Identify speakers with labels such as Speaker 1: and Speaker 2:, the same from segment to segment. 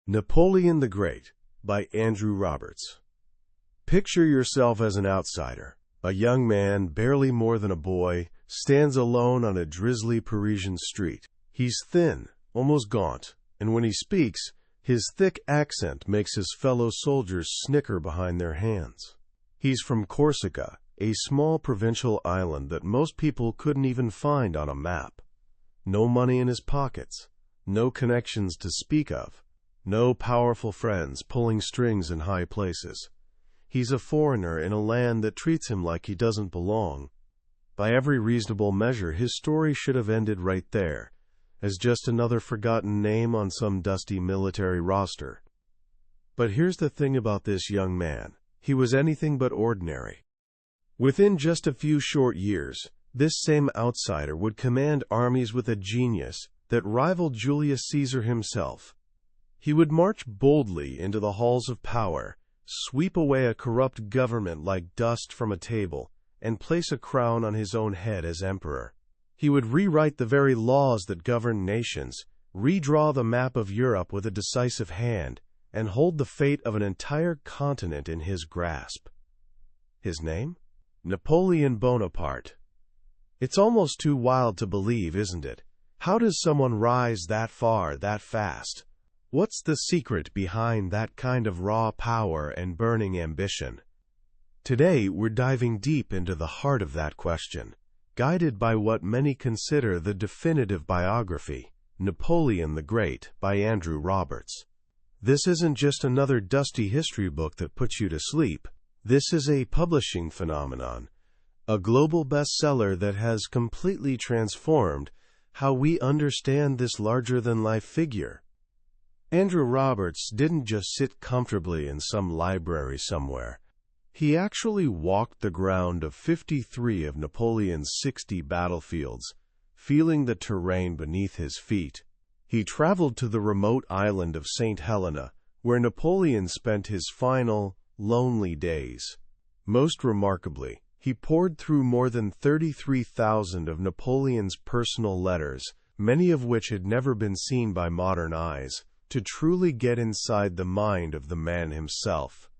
Speaker 1: Napoleon the Great by Andrew Roberts. Picture yourself as an outsider. A young man, barely more than a boy, stands alone on a drizzly Parisian street. He's thin, almost gaunt, and when he speaks, his thick accent makes his fellow soldiers snicker behind their hands. He's from Corsica, a small provincial island that most people couldn't even find on a map. No money in his pockets, no connections to speak of, no powerful friends pulling strings in high places. He's a foreigner in a land that treats him like he doesn't belong. By every reasonable measure, his story should have ended right there, as just another forgotten name on some dusty military roster. But here's the thing about this young man. He was anything but ordinary. Within just a few short years, this same outsider would command armies with a genius that rivaled Julius Caesar himself. He would march boldly into the halls of power, sweep away a corrupt government like dust from a table, and place a crown on his own head as emperor. He would rewrite the very laws that govern nations, redraw the map of Europe with a decisive hand, and hold the fate of an entire continent in his grasp. His name? Napoleon Bonaparte. It's almost too wild to believe, isn't it? How does someone rise that far, that fast? What's the secret behind that kind of raw power and burning ambition? Today, we're diving deep into the heart of that question, guided by what many consider the definitive biography, Napoleon the Great by Andrew Roberts. This isn't just another dusty history book that puts you to sleep. This is a publishing phenomenon, a global bestseller that has completely transformed how we understand this larger-than-life figure. Andrew Roberts didn't just sit comfortably in some library somewhere. He actually walked the ground of 53 of Napoleon's 60 battlefields, feeling the terrain beneath his feet. He traveled to the remote island of St. Helena, where Napoleon spent his final, lonely days. Most remarkably, he pored through more than 33,000 of Napoleon's personal letters, many of which had never been seen by modern eyes, to truly get inside the mind of the man himself.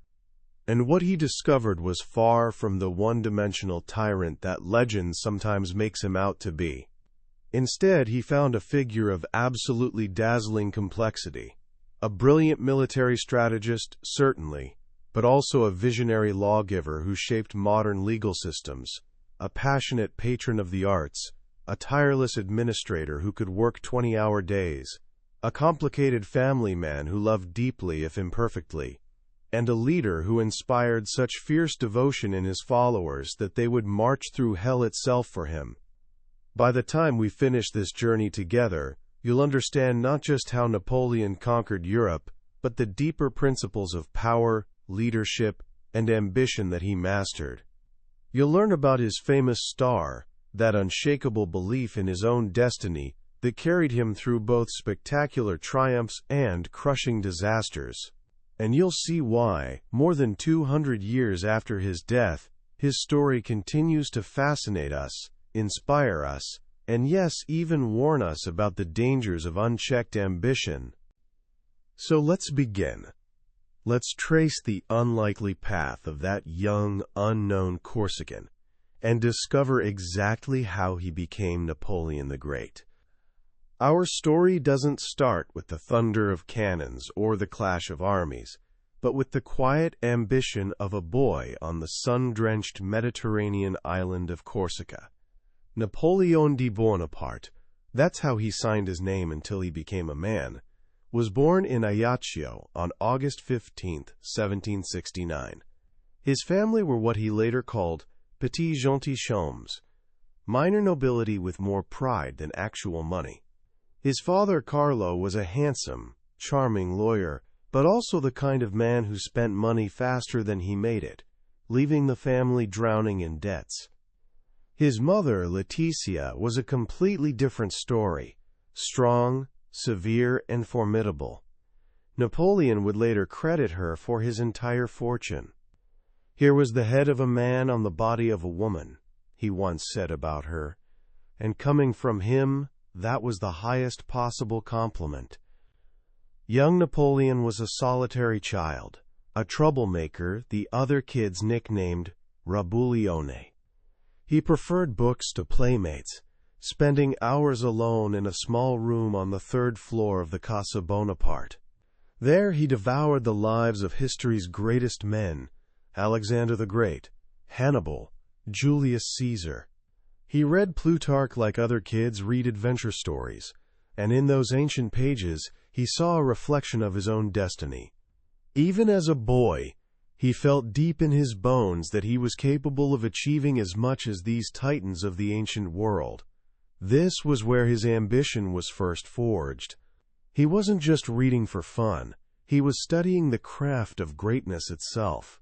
Speaker 1: And what he discovered was far from the one-dimensional tyrant that legend sometimes makes him out to be. Instead, he found a figure of absolutely dazzling complexity. A brilliant military strategist, certainly, but also a visionary lawgiver who shaped modern legal systems, a passionate patron of the arts, a tireless administrator who could work 20-hour days, a complicated family man who loved deeply if imperfectly, and a leader who inspired such fierce devotion in his followers that they would march through hell itself for him. By the time we finish this journey together, you'll understand not just how Napoleon conquered Europe, but the deeper principles of power, leadership, and ambition that he mastered. You'll learn about his famous star, that unshakable belief in his own destiny that carried him through both spectacular triumphs and crushing disasters. And you'll see why, more than 200 years after his death, his story continues to fascinate us, inspire us, and yes, even warn us about the dangers of unchecked ambition. So let's begin. Let's trace the unlikely path of that young, unknown Corsican and discover exactly how he became Napoleon the Great. Our story doesn't start with the thunder of cannons or the clash of armies, but with the quiet ambition of a boy on the sun-drenched Mediterranean island of Corsica. Napoleon Bonaparte, that's how he signed his name until he became a man, was born in Ajaccio on August 15, 1769. His family were what he later called petits gentilshommes, minor nobility with more pride than actual money. His father, Carlo, was a handsome, charming lawyer, but also the kind of man who spent money faster than he made it, leaving the family drowning in debts. His mother, Letizia, was a completely different story, strong, severe, and formidable. Napoleon would later credit her for his entire fortune. "Here was the head of a man on the body of a woman," he once said about her, and coming from him, that was the highest possible compliment. Young Napoleon was a solitary child, a troublemaker the other kids nicknamed Revolutionized. He preferred books to playmates, spending hours alone in a small room on the third floor of the Casa Bonaparte. There he devoured the lives of history's greatest men, Alexander the Great, Hannibal, Julius Caesar. He read Plutarch like other kids read adventure stories, and in those ancient pages he saw a reflection of his own destiny. Even as a boy, he felt deep in his bones that he was capable of achieving as much as these titans of the ancient world. This was where his ambition was first forged. He wasn't just reading for fun, he was studying the craft of greatness itself.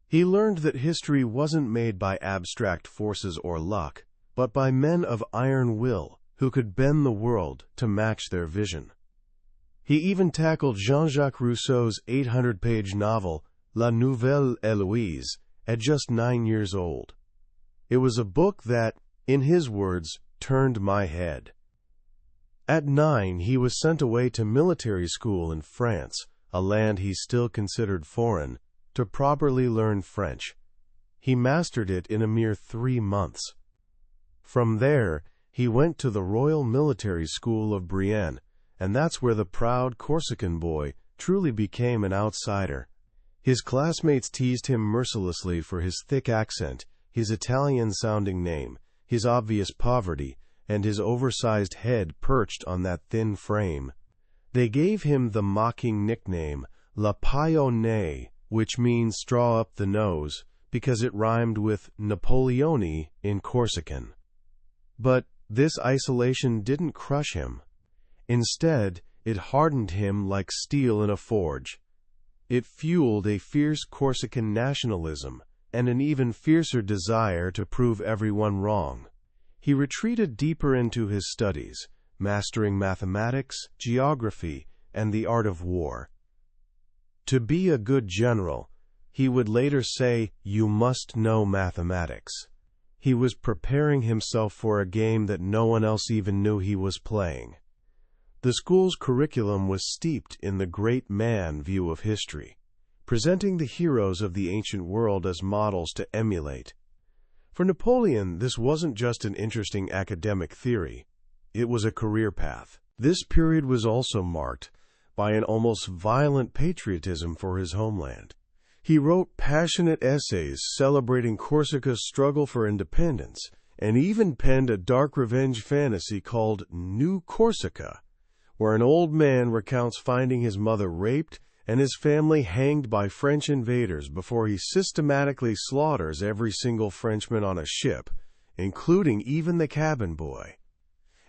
Speaker 1: He learned that history wasn't made by abstract forces or luck, but by men of iron will who could bend the world to match their vision. He even tackled Jean-Jacques Rousseau's 800-page novel La Nouvelle Héloïse at just 9 years old. It was a book that, in his words, turned my head. At 9, he was sent away to military school in France, a land he still considered foreign, to properly learn French. He mastered it in a mere 3 months. From there, he went to the Royal Military School of Brienne, and that's where the proud Corsican boy truly became an outsider. His classmates teased him mercilessly for his thick accent, his Italian-sounding name, his obvious poverty, and his oversized head perched on that thin frame. They gave him the mocking nickname La Paille au nez, which means straw up the nose, because it rhymed with Napoleone in Corsican. But this isolation didn't crush him. Instead, it hardened him like steel in a forge. It fueled a fierce Corsican nationalism and an even fiercer desire to prove everyone wrong. He retreated deeper into his studies, mastering mathematics, geography, and the art of war. To be a good general, he would later say, "You must know mathematics." He was preparing himself for a game that no one else even knew he was playing. The school's curriculum was steeped in the great man view of history, presenting the heroes of the ancient world as models to emulate. For Napoleon, this wasn't just an interesting academic theory. It was a career path. This period was also marked by an almost violent patriotism for his homeland. He wrote passionate essays celebrating Corsica's struggle for independence, and even penned a dark revenge fantasy called New Corsica, where an old man recounts finding his mother raped and his family hanged by French invaders before he systematically slaughters every single Frenchman on a ship, including even the cabin boy.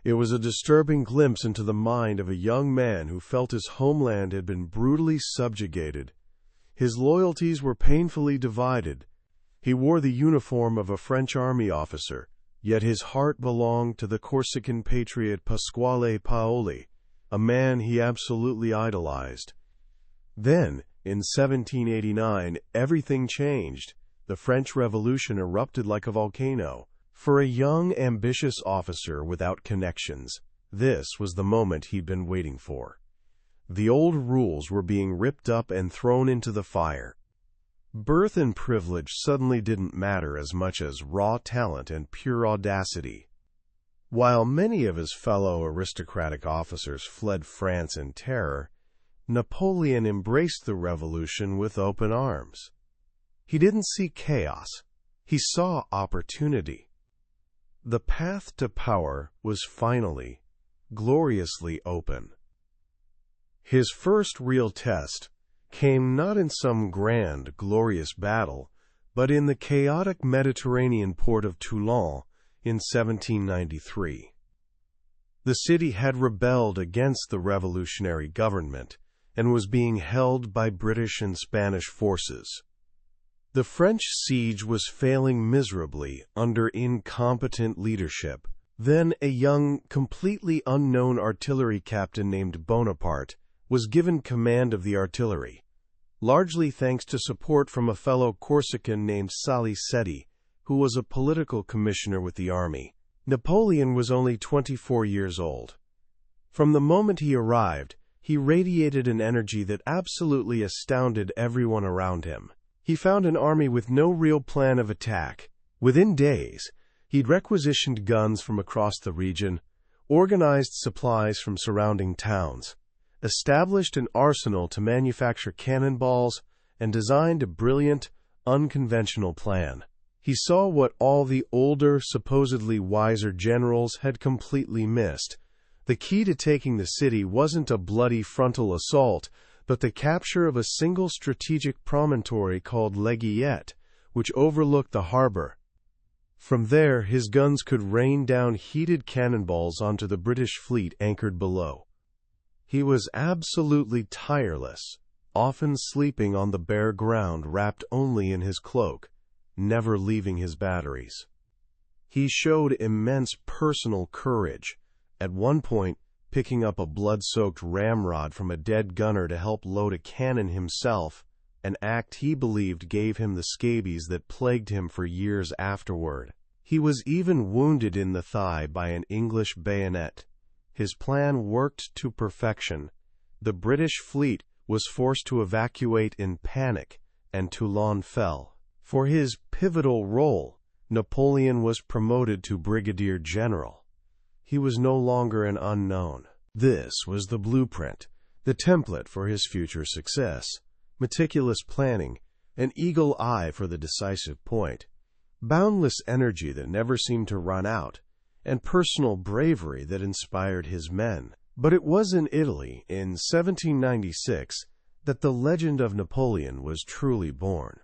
Speaker 1: It was a disturbing glimpse into the mind of a young man who felt his homeland had been brutally subjugated. His loyalties were painfully divided. He wore the uniform of a French army officer, yet his heart belonged to the Corsican patriot Pasquale Paoli, a man he absolutely idolized. Then, in 1789, everything changed. The French Revolution erupted like a volcano. For a young, ambitious officer without connections, this was the moment he'd been waiting for. The old rules were being ripped up and thrown into the fire. Birth and privilege suddenly didn't matter as much as raw talent and pure audacity. While many of his fellow aristocratic officers fled France in terror, Napoleon embraced the revolution with open arms. He didn't see chaos. He saw opportunity. The path to power was finally, gloriously open. His first real test came not in some grand, glorious battle, but in the chaotic Mediterranean port of Toulon in 1793. The city had rebelled against the revolutionary government and was being held by British and Spanish forces. The French siege was failing miserably under incompetent leadership. Then a young, completely unknown artillery captain named Bonaparte was given command of the artillery, largely thanks to support from a fellow Corsican named Salicetti, who was a political commissioner with the army. Napoleon was only 24 years old. From the moment he arrived, he radiated an energy that absolutely astounded everyone around him. He found an army with no real plan of attack. Within days, he'd requisitioned guns from across the region, organized supplies from surrounding towns, established an arsenal to manufacture cannonballs, and designed a brilliant, unconventional plan. He saw what all the older, supposedly wiser generals had completely missed. The key to taking the city wasn't a bloody frontal assault, but the capture of a single strategic promontory called Leguiette, which overlooked the harbor. From there, his guns could rain down heated cannonballs onto the British fleet anchored below. He was absolutely tireless, often sleeping on the bare ground wrapped only in his cloak, never leaving his batteries. He showed immense personal courage, at one point picking up a blood-soaked ramrod from a dead gunner to help load a cannon himself, an act he believed gave him the scabies that plagued him for years afterward. He was even wounded in the thigh by an English bayonet. His plan worked to perfection. The British fleet was forced to evacuate in panic, and Toulon fell. For his pivotal role, Napoleon was promoted to brigadier general. He was no longer an unknown. This was the blueprint, the template for his future success: meticulous planning, an eagle eye for the decisive point, boundless energy that never seemed to run out, and personal bravery that inspired his men. But it was in Italy, in 1796, that the legend of Napoleon was truly born.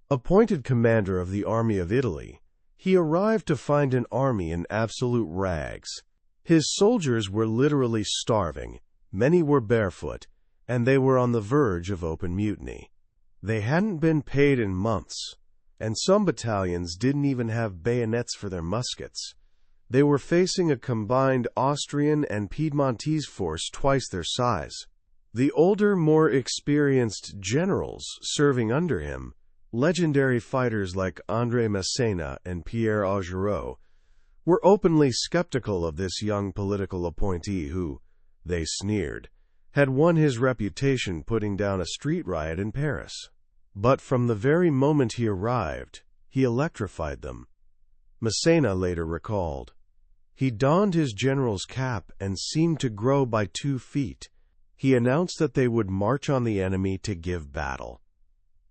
Speaker 1: Appointed commander of the Army of Italy, he arrived to find an army in absolute rags. His soldiers were literally starving, many were barefoot, and they were on the verge of open mutiny. They hadn't been paid in months, and some battalions didn't even have bayonets for their muskets. They were facing a combined Austrian and Piedmontese force twice their size. The older, more experienced generals serving under him, legendary fighters like André Massena and Pierre Augereau, were openly skeptical of this young political appointee who, they sneered, had won his reputation putting down a street riot in Paris. But from the very moment he arrived, he electrified them. Massena later recalled, "He donned his general's cap and seemed to grow by 2 feet. He announced that they would march on the enemy to give battle."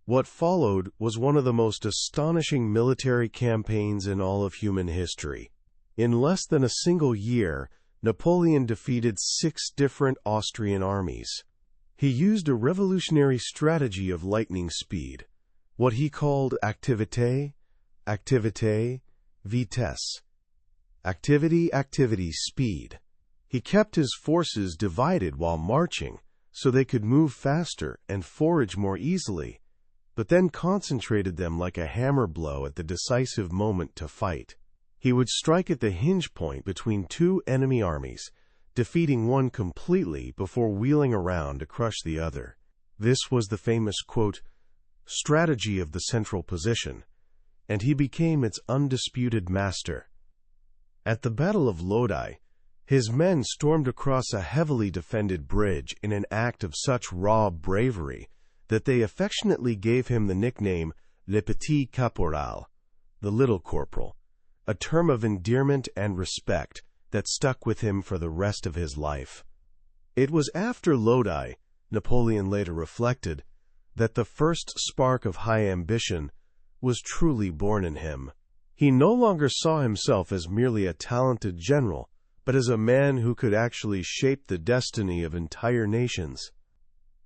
Speaker 1: What followed was one of the most astonishing military campaigns in all of human history. In less than a single year, Napoleon defeated 6 different Austrian armies. He used a revolutionary strategy of lightning speed, what he called activité, vitesse. Activity, speed. He kept his forces divided while marching, so they could move faster and forage more easily, but then concentrated them like a hammer blow at the decisive moment to fight. He would strike at the hinge point between 2 enemy armies, defeating one completely before wheeling around to crush the other. This was the famous, quote, strategy of the central position, and he became its undisputed master. At the Battle of Lodi, his men stormed across a heavily defended bridge in an act of such raw bravery that they affectionately gave him the nickname Le Petit Caporal, the Little Corporal, a term of endearment and respect that stuck with him for the rest of his life. It was after Lodi, Napoleon later reflected, that the first spark of high ambition was truly born in him. He no longer saw himself as merely a talented general, but as a man who could actually shape the destiny of entire nations.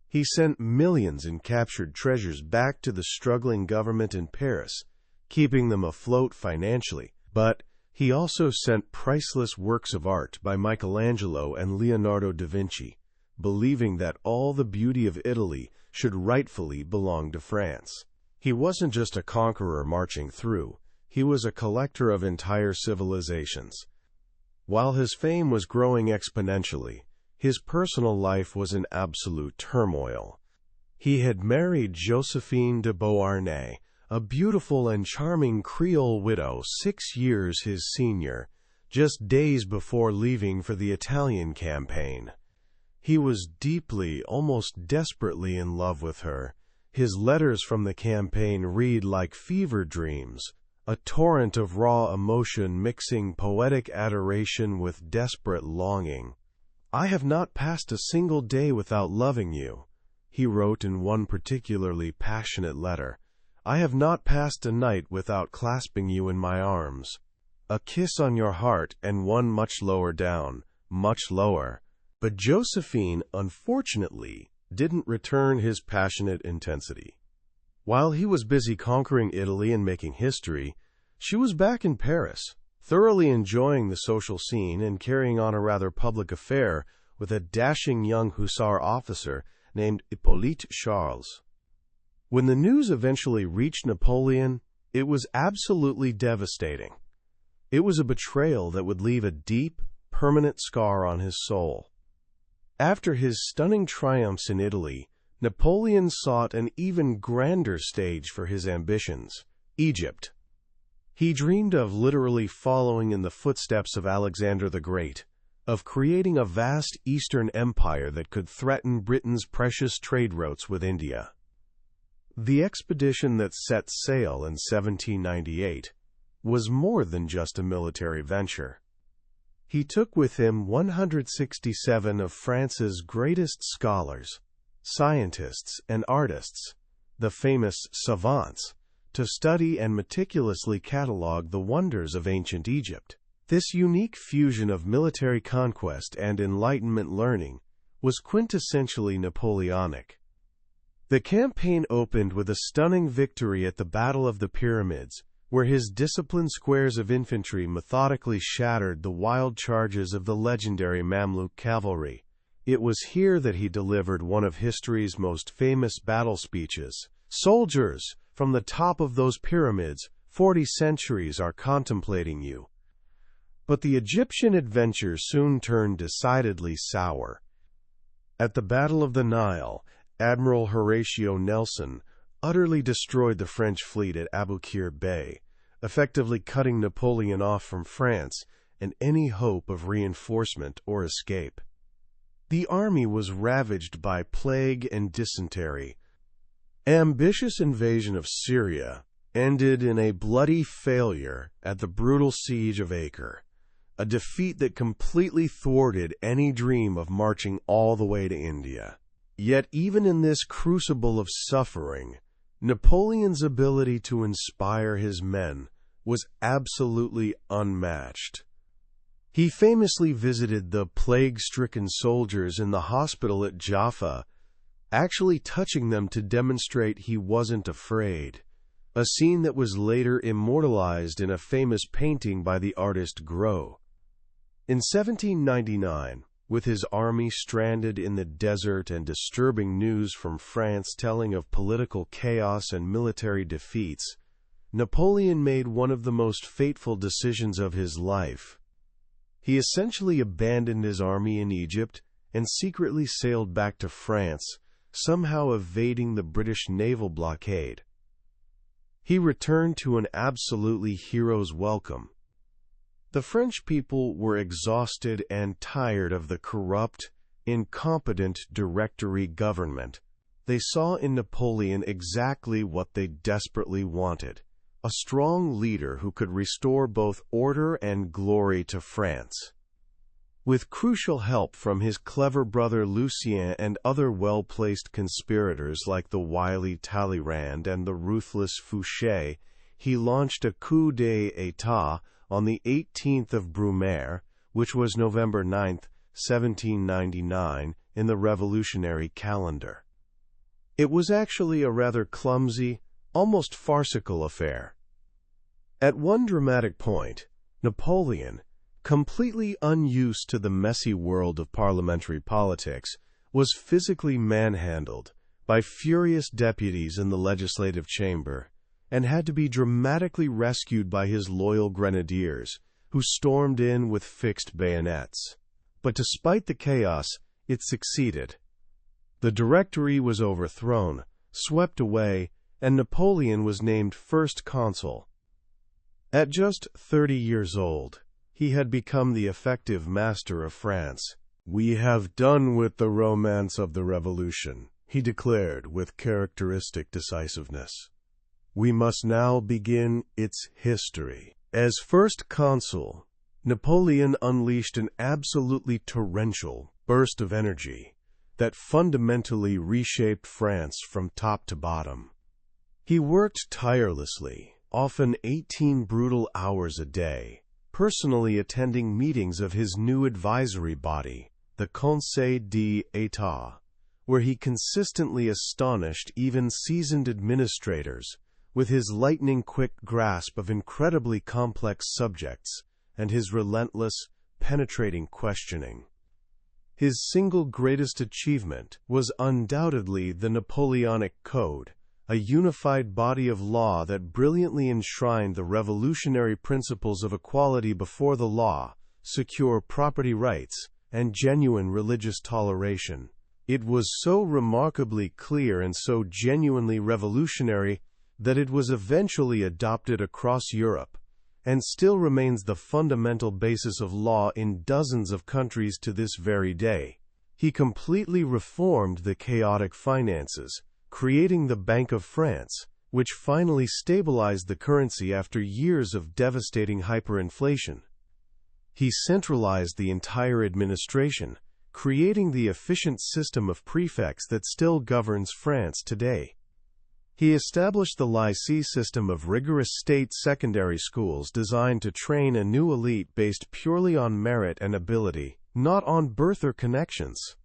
Speaker 1: He sent millions in captured treasures back to the struggling government in Paris, keeping them afloat financially, but he also sent priceless works of art by Michelangelo and Leonardo da Vinci, believing that all the beauty of Italy should rightfully belong to France. He wasn't just a conqueror marching through, he was a collector of entire civilizations. While his fame was growing exponentially, his personal life was in absolute turmoil. He had married Josephine de Beauharnais, a beautiful and charming Creole widow 6 years his senior, just days before leaving for the Italian campaign. He was deeply, almost desperately in love with her. His letters from the campaign read like fever dreams, a torrent of raw emotion mixing poetic adoration with desperate longing. "I have not passed a single day without loving you," he wrote in one particularly passionate letter. "I have not passed a night without clasping you in my arms. A kiss on your heart and one much lower down, much lower." But Josephine, unfortunately, didn't return his passionate intensity. While he was busy conquering Italy and making history, she was back in Paris, thoroughly enjoying the social scene and carrying on a rather public affair with a dashing young hussar officer named Hippolyte Charles. When the news eventually reached Napoleon, it was absolutely devastating. It was a betrayal that would leave a deep, permanent scar on his soul. After his stunning triumphs in Italy, Napoleon sought an even grander stage for his ambitions: Egypt. He dreamed of literally following in the footsteps of Alexander the Great, of creating a vast Eastern empire that could threaten Britain's precious trade routes with India. The expedition that set sail in 1798 was more than just a military venture. He took with him 167 of France's greatest scholars, scientists, and artists, the famous savants, to study and meticulously catalog the wonders of ancient Egypt. This unique fusion of military conquest and Enlightenment learning was quintessentially Napoleonic. The campaign opened with a stunning victory at the Battle of the Pyramids, where his disciplined squares of infantry methodically shattered the wild charges of the legendary Mamluk cavalry. It was here that he delivered one of history's most famous battle speeches: "Soldiers, from the top of those pyramids, 40 centuries are contemplating you." But the Egyptian adventure soon turned decidedly sour. At the Battle of the Nile, Admiral Horatio Nelson utterly destroyed the French fleet at Aboukir Bay, effectively cutting Napoleon off from France and any hope of reinforcement or escape. The army was ravaged by plague and dysentery. Ambitious invasion of Syria ended in a bloody failure at the brutal siege of Acre, a defeat that completely thwarted any dream of marching all the way to India. Yet even in this crucible of suffering, Napoleon's ability to inspire his men was absolutely unmatched. He famously visited the plague-stricken soldiers in the hospital at Jaffa, actually touching them to demonstrate he wasn't afraid, a scene that was later immortalized in a famous painting by the artist Gros. In 1799, with his army stranded in the desert and disturbing news from France telling of political chaos and military defeats, Napoleon made one of the most fateful decisions of his life. He essentially abandoned his army in Egypt and secretly sailed back to France, somehow evading the British naval blockade. He returned to an absolutely hero's welcome. The French people were exhausted and tired of the corrupt, incompetent Directory government. They saw in Napoleon exactly what they desperately wanted: a strong leader who could restore both order and glory to France. With crucial help from his clever brother Lucien and other well-placed conspirators like the wily Talleyrand and the ruthless Fouché, he launched a coup d'état on the 18th of Brumaire, which was November 9, 1799, in the revolutionary calendar. It was actually a rather clumsy, almost farcical affair. At one dramatic point, Napoleon, completely unused to the messy world of parliamentary politics, was physically manhandled by furious deputies in the legislative chamber, and had to be dramatically rescued by his loyal grenadiers, who stormed in with fixed bayonets. But despite the chaos, it succeeded. The Directory was overthrown, swept away, and Napoleon was named first consul. At just 30 years old, he had become the effective master of France. "We have done with the romance of the revolution," he declared with characteristic decisiveness. "We must now begin its history." As first consul, Napoleon unleashed an absolutely torrential burst of energy that fundamentally reshaped France from top to bottom. He worked tirelessly, often 18 brutal hours a day, personally attending meetings of his new advisory body, the Conseil d'État, where he consistently astonished even seasoned administrators with his lightning-quick grasp of incredibly complex subjects and his relentless, penetrating questioning. His single greatest achievement was undoubtedly the Napoleonic Code, a unified body of law that brilliantly enshrined the revolutionary principles of equality before the law, secure property rights, and genuine religious toleration. It was so remarkably clear and so genuinely revolutionary that it was eventually adopted across Europe, and still remains the fundamental basis of law in dozens of countries to this very day. He completely reformed the chaotic finances, creating the Bank of France, which finally stabilized the currency after years of devastating hyperinflation. He centralized the entire administration, creating the efficient system of prefects that still governs France today. He established the lycée system of rigorous state secondary schools designed to train a new elite based purely on merit and ability, not on birth or connections.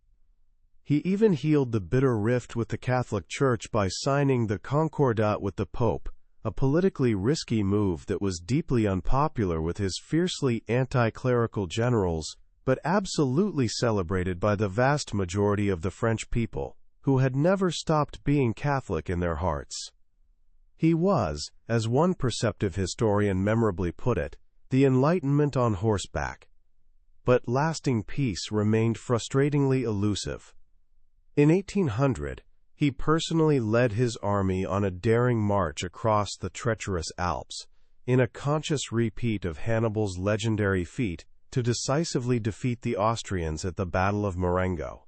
Speaker 1: He even healed the bitter rift with the Catholic Church by signing the Concordat with the Pope, a politically risky move that was deeply unpopular with his fiercely anti-clerical generals, but absolutely celebrated by the vast majority of the French people, who had never stopped being Catholic in their hearts. He was, as one perceptive historian memorably put it, the Enlightenment on horseback. But lasting peace remained frustratingly elusive. In 1800, he personally led his army on a daring march across the treacherous Alps, in a conscious repeat of Hannibal's legendary feat to decisively defeat the Austrians at the Battle of Marengo.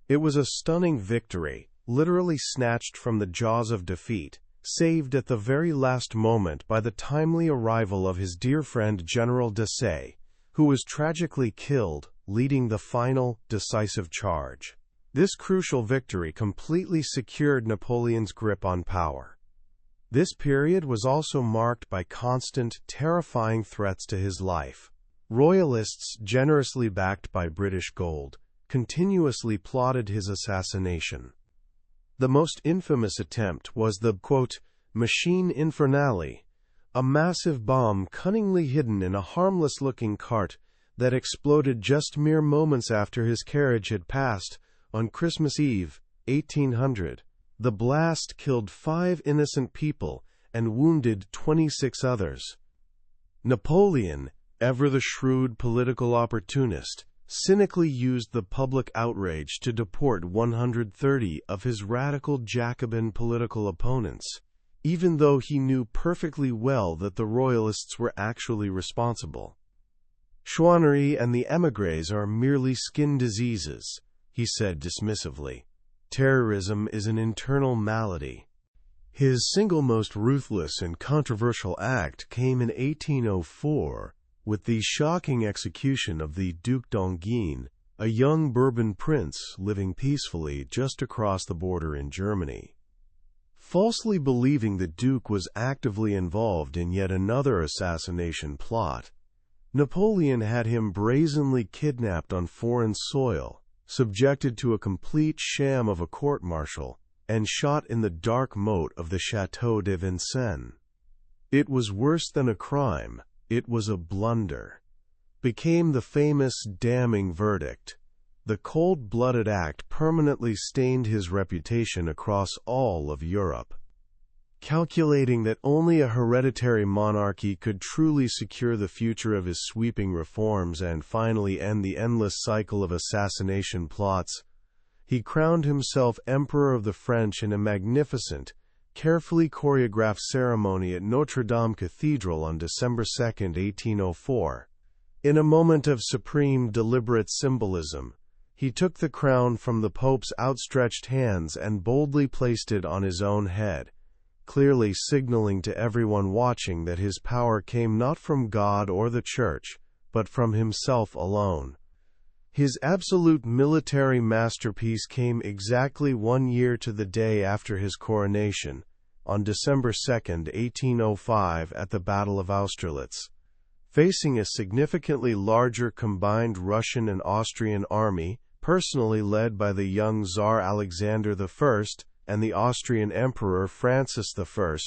Speaker 1: It was a stunning victory, literally snatched from the jaws of defeat, saved at the very last moment by the timely arrival of his dear friend General Desaix, who was tragically killed, leading the final, decisive charge. This crucial victory completely secured Napoleon's grip on power. This period was also marked by constant, terrifying threats to his life. Royalists, generously backed by British gold, continuously plotted his assassination. The most infamous attempt was the, quote, machine infernale, a massive bomb cunningly hidden in a harmless-looking cart that exploded just mere moments after his carriage had passed, on Christmas Eve, 1800. The blast killed 5 innocent people and wounded 26 others. Napoleon, ever the shrewd political opportunist, cynically used the public outrage to deport 130 of his radical Jacobin political opponents, even though he knew perfectly well that the Royalists were actually responsible. Chouannerie and the émigrés are merely skin diseases, he said dismissively. Terrorism is an internal malady. His single most ruthless and controversial act came in 1804, with the shocking execution of the Duc d'Enghien, a young Bourbon prince living peacefully just across the border in Germany. Falsely believing the Duke was actively involved in yet another assassination plot, Napoleon had him brazenly kidnapped on foreign soil, subjected to a complete sham of a court-martial, and shot in the dark moat of the Château de Vincennes. It was worse than a crime, it was a blunder. Became the famous damning verdict. The cold-blooded act permanently stained his reputation across all of Europe. Calculating that only a hereditary monarchy could truly secure the future of his sweeping reforms and finally end the endless cycle of assassination plots, he crowned himself Emperor of the French in a magnificent, carefully choreographed ceremony at Notre Dame Cathedral on December 2, 1804, In a moment of supreme, deliberate symbolism, he took the crown from the Pope's outstretched hands and boldly placed it on his own head, clearly signaling to everyone watching that his power came not from God or the Church, but from himself alone. His absolute military masterpiece came exactly 1 year to the day after his coronation, on December 2, 1805, at the Battle of Austerlitz. Facing a significantly larger combined Russian and Austrian army, personally led by the young Tsar Alexander I and the Austrian Emperor Francis I,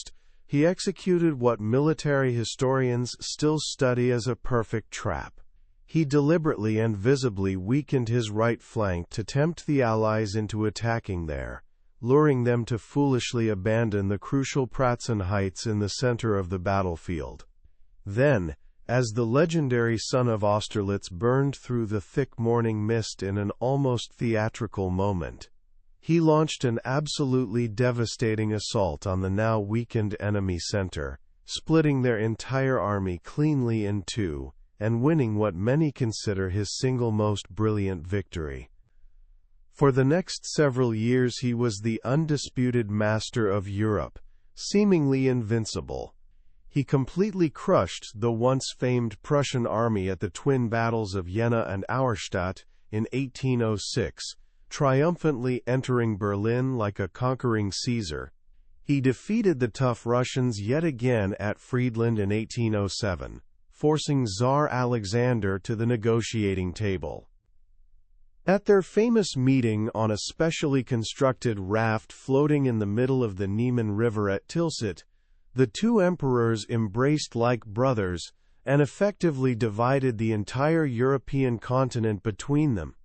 Speaker 1: he executed what military historians still study as a perfect trap. He deliberately and visibly weakened his right flank to tempt the Allies into attacking there, luring them to foolishly abandon the crucial Pratzen Heights in the center of the battlefield. Then, as the legendary sun of Austerlitz burned through the thick morning mist in an almost theatrical moment, he launched an absolutely devastating assault on the now weakened enemy center, splitting their entire army cleanly in two, and winning what many consider his single most brilliant victory. For the next several years he was the undisputed master of Europe, seemingly invincible. He completely crushed the once famed Prussian army at the twin battles of Jena and Auerstadt in 1806, triumphantly entering Berlin like a conquering Caesar. He defeated the tough Russians yet again at Friedland in 1807, forcing Tsar Alexander to the negotiating table. At their famous meeting on a specially constructed raft floating in the middle of the Niemen River at Tilsit, the two emperors embraced like brothers and effectively divided the entire European continent between them.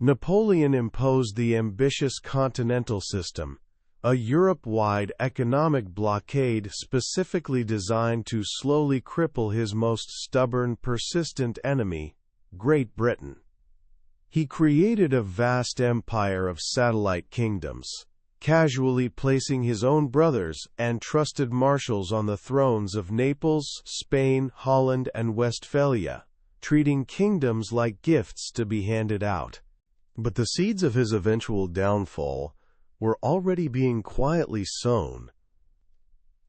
Speaker 1: Napoleon imposed the ambitious continental system, a Europe-wide economic blockade specifically designed to slowly cripple his most stubborn, persistent enemy, Great Britain. He created a vast empire of satellite kingdoms, casually placing his own brothers and trusted marshals on the thrones of Naples, Spain, Holland, and Westphalia, treating kingdoms like gifts to be handed out. But the seeds of his eventual downfall were already being quietly sown.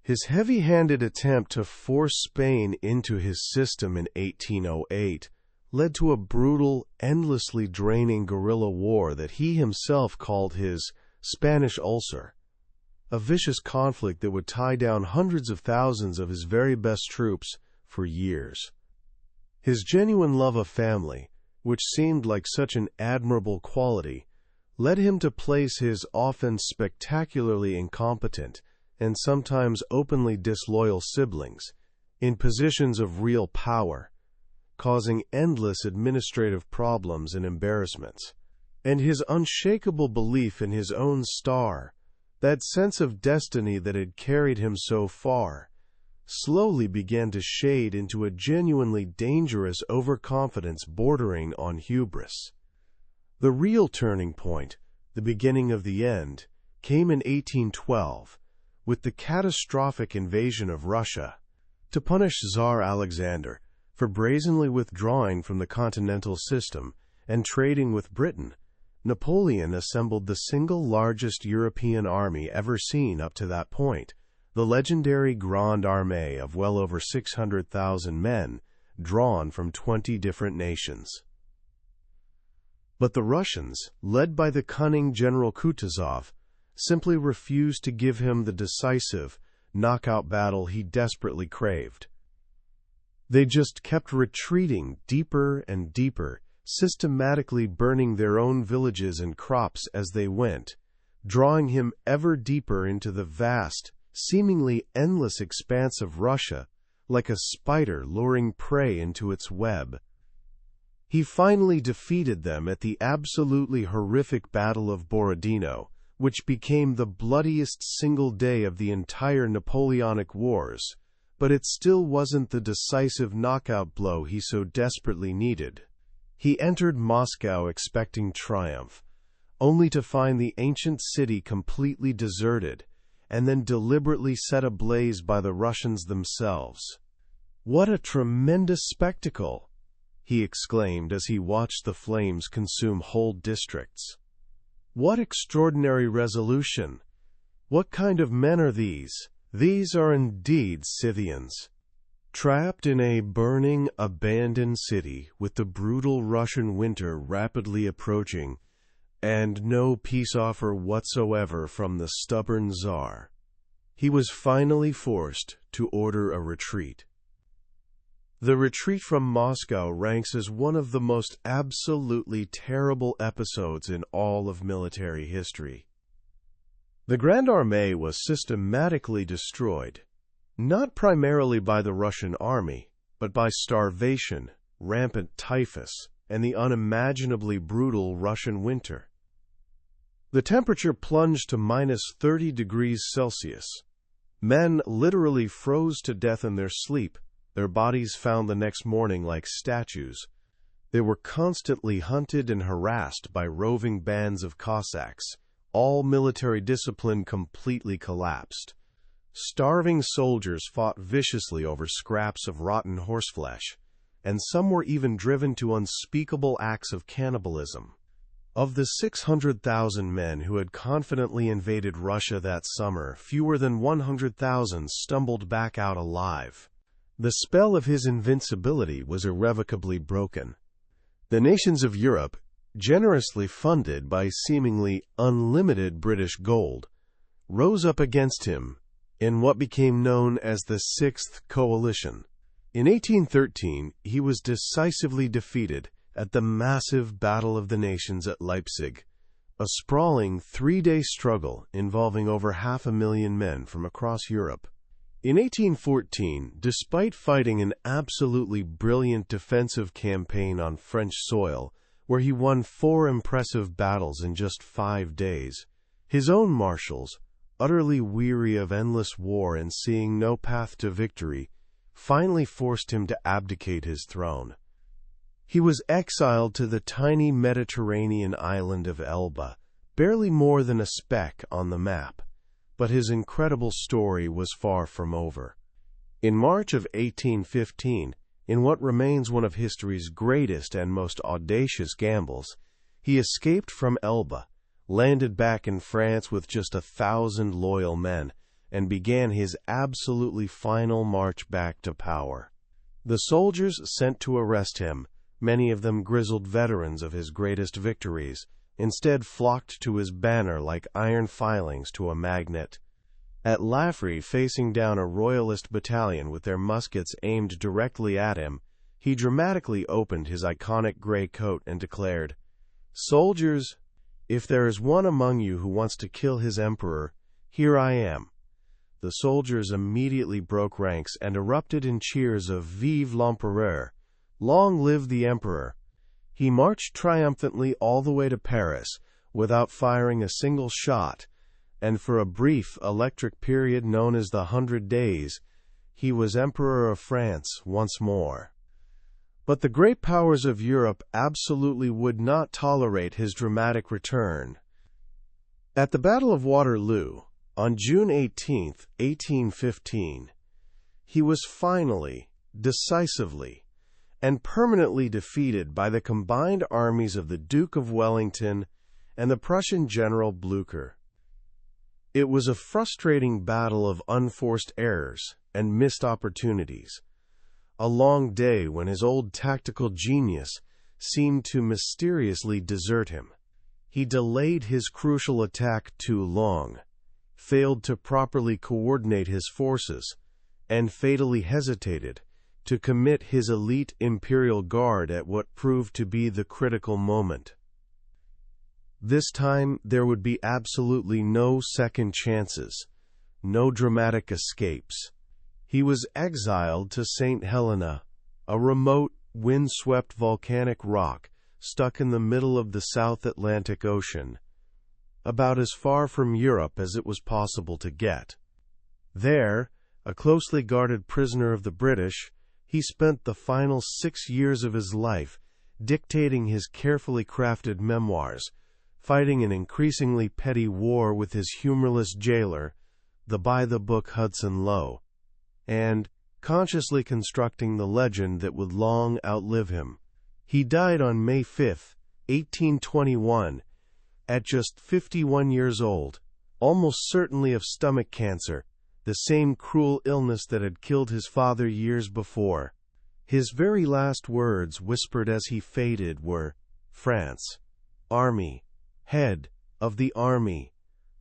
Speaker 1: His heavy-handed attempt to force Spain into his system in 1808 led to a brutal, endlessly draining guerrilla war that he himself called his Spanish Ulcer, a vicious conflict that would tie down hundreds of thousands of his very best troops for years. His genuine love of family, which seemed like such an admirable quality, led him to place his often spectacularly incompetent and sometimes openly disloyal siblings in positions of real power, causing endless administrative problems and embarrassments. And his unshakable belief in his own star, that sense of destiny that had carried him so far, slowly began to shade into a genuinely dangerous overconfidence bordering on hubris. The real turning point, the beginning of the end, came in 1812, with the catastrophic invasion of Russia. To punish Tsar Alexander for brazenly withdrawing from the continental system and trading with Britain, Napoleon assembled the single largest European army ever seen up to that point, the legendary Grande Armée of well over 600,000 men, drawn from 20 different nations. But the Russians, led by the cunning General Kutuzov, simply refused to give him the decisive, knockout battle he desperately craved. They just kept retreating deeper and deeper, systematically burning their own villages and crops as they went, drawing him ever deeper into the vast, seemingly endless expanse of Russia, like a spider luring prey into its web. He finally defeated them at the absolutely horrific Battle of Borodino, which became the bloodiest single day of the entire Napoleonic Wars, but it still wasn't the decisive knockout blow he so desperately needed. He entered Moscow expecting triumph, only to find the ancient city completely deserted, and then deliberately set ablaze by the Russians themselves. What a tremendous spectacle! he exclaimed as he watched the flames consume whole districts. "What extraordinary resolution! What kind of men are these? These are indeed Scythians." Trapped in a burning, abandoned city with the brutal Russian winter rapidly approaching, and no peace offer whatsoever from the stubborn Tsar, he was finally forced to order a retreat. The retreat from Moscow ranks as one of the most absolutely terrible episodes in all of military history. The Grand Armée was systematically destroyed, not primarily by the Russian army, but by starvation, rampant typhus, and the unimaginably brutal Russian winter. The temperature plunged to -30 degrees Celsius. Men literally froze to death in their sleep, their bodies found the next morning like statues. They were constantly hunted and harassed by roving bands of Cossacks. All military discipline completely collapsed. Starving soldiers fought viciously over scraps of rotten horseflesh, and some were even driven to unspeakable acts of cannibalism. Of the 600,000 men who had confidently invaded Russia that summer, fewer than 100,000 stumbled back out alive. The spell of his invincibility was irrevocably broken. The nations of Europe, generously funded by seemingly unlimited British gold, rose up against him in what became known as the Sixth Coalition. In 1813, he was decisively defeated at the massive Battle of the Nations at Leipzig, a sprawling three-day struggle involving over 500,000 men from across Europe. In 1814, despite fighting an absolutely brilliant defensive campaign on French soil, where he won 4 impressive battles in just 5 days, his own marshals, utterly weary of endless war and seeing no path to victory, finally forced him to abdicate his throne. He was exiled to the tiny Mediterranean island of Elba, barely more than a speck on the map, but his incredible story was far from over. In March of 1815, in what remains one of history's greatest and most audacious gambles, he escaped from Elba, landed back in France with just 1,000 loyal men, and began his absolutely final march back to power. The soldiers sent to arrest him, many of them grizzled veterans of his greatest victories, instead flocked to his banner like iron filings to a magnet. At Laffrey, facing down a royalist battalion with their muskets aimed directly at him, he dramatically opened his iconic gray coat and declared, "Soldiers, if there is one among you who wants to kill his emperor, here I am." The soldiers immediately broke ranks and erupted in cheers of "Vive l'Empereur!" Long live the emperor! He marched triumphantly all the way to Paris without firing a single shot, and for a brief electric period known as the 100 Days, he was Emperor of France once more. But the great powers of Europe absolutely would not tolerate his dramatic return. At the Battle of Waterloo, on June 18, 1815, he was finally, decisively, and permanently defeated by the combined armies of the Duke of Wellington and the Prussian General Blücher. It was a frustrating battle of unforced errors and missed opportunities, a long day when his old tactical genius seemed to mysteriously desert him. He delayed his crucial attack too long, failed to properly coordinate his forces, and fatally hesitated to commit his elite Imperial Guard at what proved to be the critical moment. This time, there would be absolutely no second chances, no dramatic escapes. He was exiled to St. Helena, a remote, wind-swept volcanic rock stuck in the middle of the South Atlantic Ocean, about as far from Europe as it was possible to get. There, a closely guarded prisoner of the British, he spent the final 6 years of his life dictating his carefully crafted memoirs, fighting an increasingly petty war with his humorless jailer, the by-the-book Hudson Lowe, and consciously constructing the legend that would long outlive him, He died on May 5, 1821, at just 51 years old, almost certainly of stomach cancer, the same cruel illness that had killed his father years before. His very last words, whispered as he faded, were, "France, Army, Head of the Army,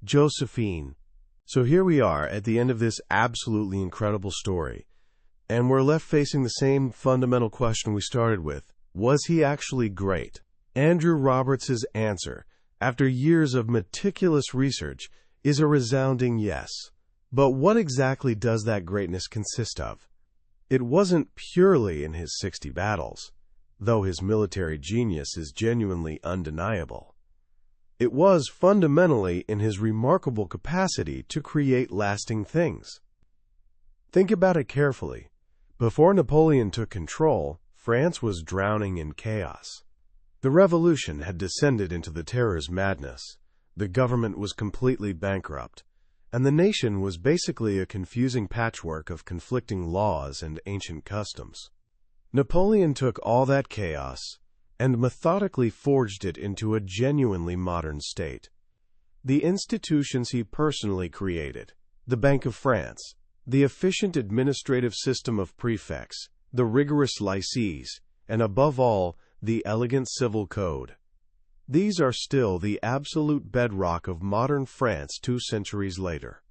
Speaker 1: Josephine." So here we are at the end of this absolutely incredible story, and we're left facing the same fundamental question we started with. Was he actually great? Andrew Roberts' answer, after years of meticulous research, is a resounding yes. But what exactly does that greatness consist of? It wasn't purely in his 60 battles, though his military genius is genuinely undeniable. It was fundamentally in his remarkable capacity to create lasting things. Think about it carefully. Before Napoleon took control, France was drowning in chaos. The revolution had descended into the terror's madness. The government was completely bankrupt, and the nation was basically a confusing patchwork of conflicting laws and ancient customs. Napoleon took all that chaos and methodically forged it into a genuinely modern state. The institutions he personally created, the Bank of France, the efficient administrative system of prefects, the rigorous lycées, and above all, the elegant civil code. These are still the absolute bedrock of modern France 2 centuries later.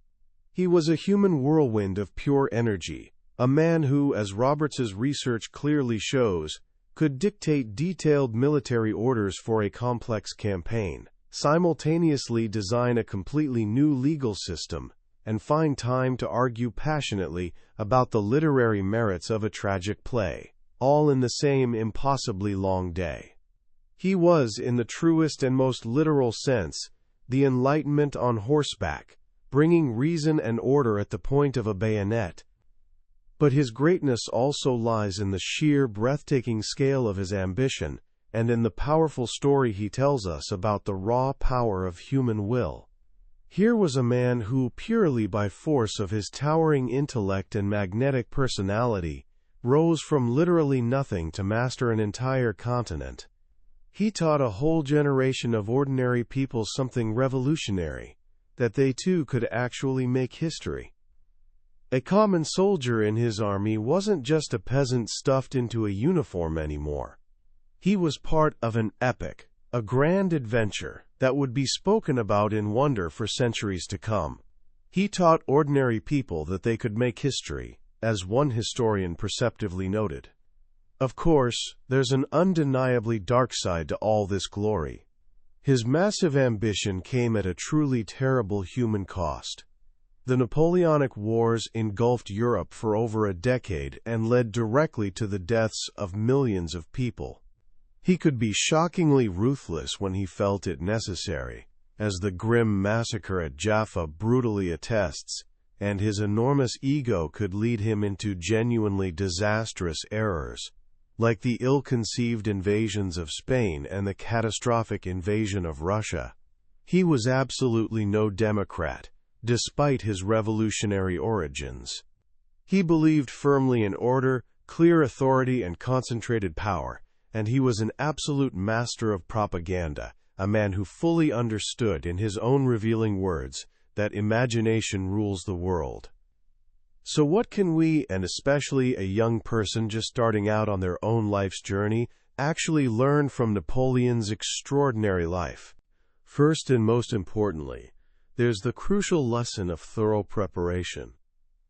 Speaker 1: He was a human whirlwind of pure energy, a man who, as Roberts' research clearly shows, could dictate detailed military orders for a complex campaign, simultaneously design a completely new legal system, and find time to argue passionately about the literary merits of a tragic play, all in the same impossibly long day. He was, in the truest and most literal sense, the Enlightenment on horseback, bringing reason and order at the point of a bayonet. But his greatness also lies in the sheer, breathtaking scale of his ambition, and in the powerful story he tells us about the raw power of human will. Here was a man who, purely by force of his towering intellect and magnetic personality, rose from literally nothing to master an entire continent. He taught a whole generation of ordinary people something revolutionary, that they too could actually make history. A common soldier in his army wasn't just a peasant stuffed into a uniform anymore. He was part of an epic, a grand adventure that would be spoken about in wonder for centuries to come. He taught ordinary people that they could make history, as one historian perceptively noted. Of course, there's an undeniably dark side to all this glory. His massive ambition came at a truly terrible human cost. The Napoleonic Wars engulfed Europe for over a decade and led directly to the deaths of millions of people. He could be shockingly ruthless when he felt it necessary, as the grim massacre at Jaffa brutally attests, and his enormous ego could lead him into genuinely disastrous errors, like the ill-conceived invasions of Spain and the catastrophic invasion of Russia. He was absolutely no democrat, despite his revolutionary origins. He believed firmly in order, clear authority, and concentrated power, and he was an absolute master of propaganda, a man who fully understood, in his own revealing words, that imagination rules the world. So what can we, and especially a young person just starting out on their own life's journey, actually learn from Napoleon's extraordinary life? First and most importantly, there's the crucial lesson of thorough preparation.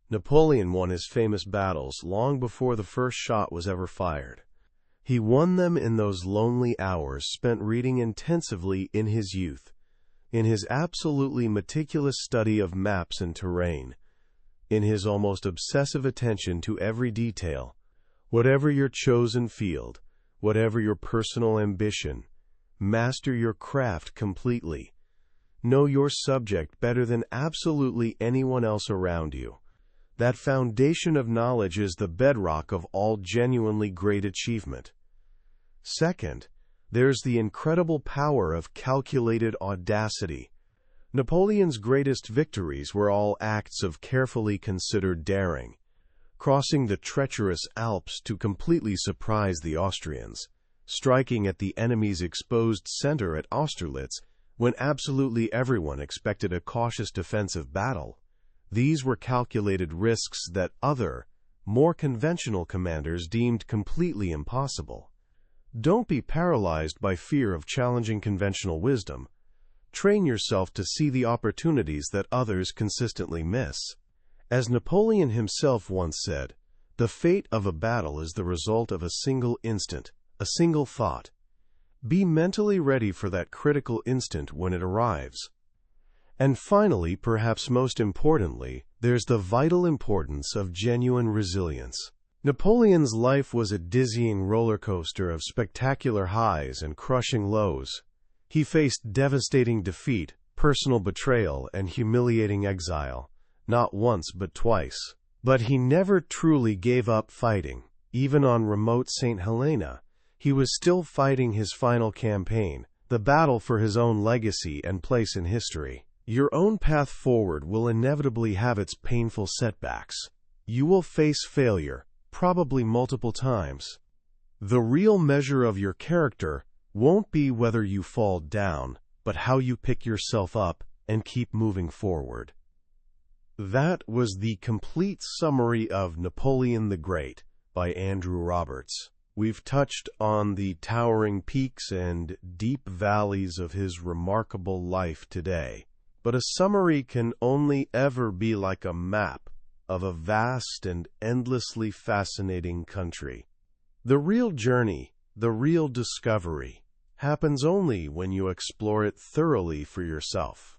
Speaker 1: Napoleon won his famous battles long before the first shot was ever fired. He won them in those lonely hours spent reading intensively in his youth, in his absolutely meticulous study of maps and terrain, in his almost obsessive attention to every detail. Whatever your chosen field, whatever your personal ambition, master your craft completely. Know your subject better than absolutely anyone else around you. That foundation of knowledge is the bedrock of all genuinely great achievement. Second, there's the incredible power of calculated audacity. Napoleon's greatest victories were all acts of carefully considered daring, crossing the treacherous Alps to completely surprise the Austrians, striking at the enemy's exposed center at Austerlitz when absolutely everyone expected a cautious defensive battle. These were calculated risks that other, more conventional commanders deemed completely impossible. Don't be paralyzed by fear of challenging conventional wisdom. Train yourself to see the opportunities that others consistently miss. As Napoleon himself once said, "The fate of a battle is the result of a single instant, a single thought." Be mentally ready for that critical instant when it arrives. And finally, perhaps most importantly, there's the vital importance of genuine resilience. Napoleon's life was a dizzying roller coaster of spectacular highs and crushing lows. He faced devastating defeat, personal betrayal, and humiliating exile, not once but twice. But he never truly gave up fighting. Even on remote St. Helena, he was still fighting his final campaign, the battle for his own legacy and place in history. Your own path forward will inevitably have its painful setbacks. You will face failure, probably multiple times. The real measure of your character won't be whether you fall down, but how you pick yourself up and keep moving forward. That was the complete summary of Napoleon the Great by Andrew Roberts. We've touched on the towering peaks and deep valleys of his remarkable life today. But a summary can only ever be like a map of a vast and endlessly fascinating country. The real journey, the real discovery, happens only when you explore it thoroughly for yourself.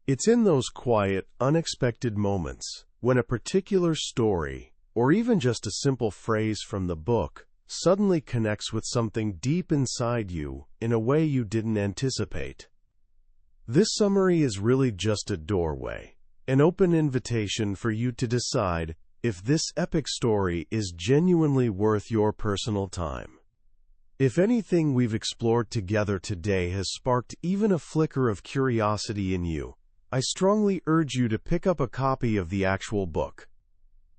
Speaker 1: It's in those quiet, unexpected moments when a particular story, or even just a simple phrase from the book, suddenly connects with something deep inside you in a way you didn't anticipate. This summary is really just a doorway, an open invitation for you to decide if this epic story is genuinely worth your personal time. If anything we've explored together today has sparked even a flicker of curiosity in you, I strongly urge you to pick up a copy of the actual book.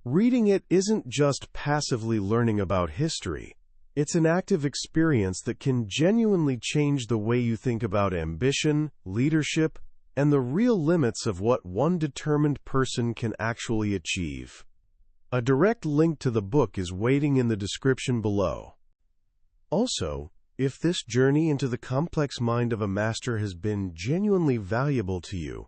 Speaker 1: Reading it isn't just passively learning about history. It's an active experience that can genuinely change the way you think about ambition, leadership, and the real limits of what one determined person can actually achieve. A direct link to the book is waiting in the description below. Also, if this journey into the complex mind of a master has been genuinely valuable to you,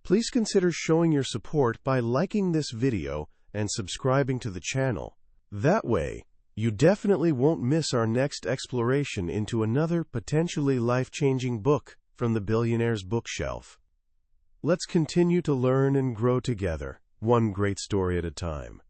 Speaker 1: please consider showing your support by liking this video and subscribing to the channel. That way, you definitely won't miss our next exploration into another potentially life-changing book from the billionaire's bookshelf. Let's continue to learn and grow together, one great story at a time.